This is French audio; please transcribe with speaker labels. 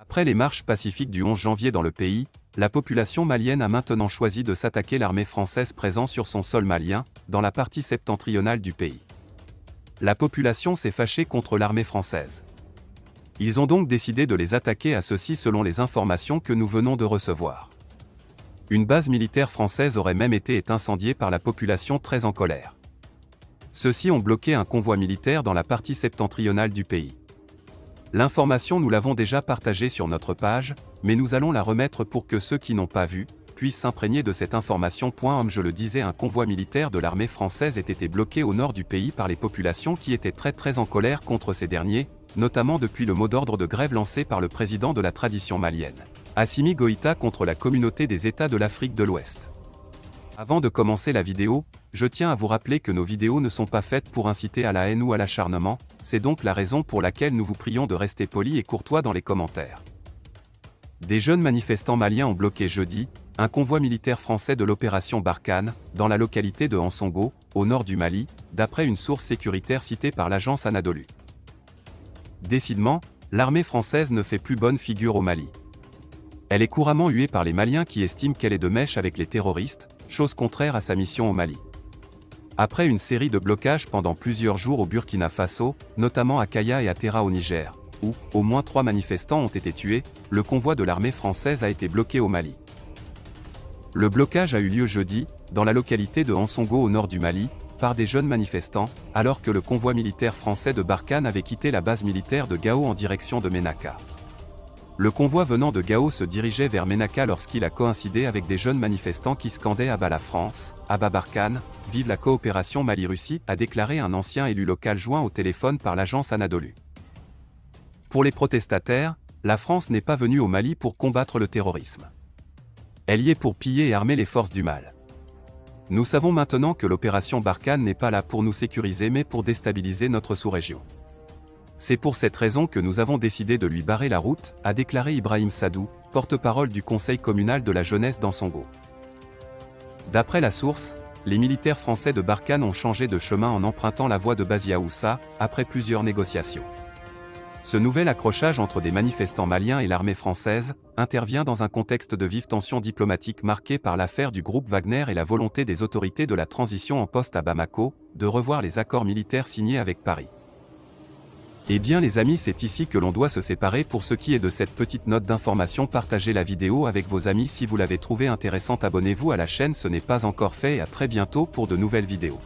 Speaker 1: Après les marches pacifiques du 11 janvier dans le pays, la population malienne a maintenant choisi de s'attaquer à l'armée française présente sur son sol malien, dans la partie septentrionale du pays. La population s'est fâchée contre l'armée française. Ils ont donc décidé de les attaquer à ceux-ci selon les informations que nous venons de recevoir. Une base militaire française aurait même été incendiée par la population très en colère. Ceux-ci ont bloqué un convoi militaire dans la partie septentrionale du pays. L'information nous l'avons déjà partagée sur notre page, mais nous allons la remettre pour que ceux qui n'ont pas vu, puissent s'imprégner de cette information. Comme je le disais, un convoi militaire de l'armée française ait été bloqué au nord du pays par les populations qui étaient très en colère contre ces derniers, notamment depuis le mot d'ordre de grève lancé par le président de la tradition malienne, Assimi Goïta, contre la communauté des États de l'Afrique de l'Ouest. Avant de commencer la vidéo, je tiens à vous rappeler que nos vidéos ne sont pas faites pour inciter à la haine ou à l'acharnement, c'est donc la raison pour laquelle nous vous prions de rester polis et courtois dans les commentaires. Des jeunes manifestants maliens ont bloqué jeudi un convoi militaire français de l'opération Barkhane, dans la localité de Ansongo, au nord du Mali, d'après une source sécuritaire citée par l'agence Anadolu. Décidément, l'armée française ne fait plus bonne figure au Mali. Elle est couramment huée par les Maliens qui estiment qu'elle est de mèche avec les terroristes, chose contraire à sa mission au Mali. Après une série de blocages pendant plusieurs jours au Burkina Faso, notamment à Kaya et à Terra au Niger, où au moins 3 manifestants ont été tués, le convoi de l'armée française a été bloqué au Mali. Le blocage a eu lieu jeudi, dans la localité de Ansongo au nord du Mali, par des jeunes manifestants, alors que le convoi militaire français de Barkhane avait quitté la base militaire de Gao en direction de Ménaka. Le convoi venant de Gao se dirigeait vers Ménaka lorsqu'il a coïncidé avec des jeunes manifestants qui scandaient « Abat la France, Abat Barkhane, vive la coopération Mali-Russie », a déclaré un ancien élu local joint au téléphone par l'agence Anadolu. Pour les protestataires, la France n'est pas venue au Mali pour combattre le terrorisme. Elle y est pour piller et armer les forces du mal. Nous savons maintenant que l'opération Barkhane n'est pas là pour nous sécuriser mais pour déstabiliser notre sous-région. C'est pour cette raison que nous avons décidé de lui barrer la route, a déclaré Ibrahim Sadou, porte-parole du conseil communal de la jeunesse d'Ansongo. D'après la source, les militaires français de Barkhane ont changé de chemin en empruntant la voie de Baziaoussa, après plusieurs négociations. Ce nouvel accrochage entre des manifestants maliens et l'armée française intervient dans un contexte de vive tension diplomatique marqué par l'affaire du groupe Wagner et la volonté des autorités de la transition en poste à Bamako de revoir les accords militaires signés avec Paris. Eh bien les amis, c'est ici que l'on doit se séparer. Pour ce qui est de cette petite note d'information, partagez la vidéo avec vos amis si vous l'avez trouvée intéressante, abonnez-vous à la chaîne, ce n'est pas encore fait, et à très bientôt pour de nouvelles vidéos.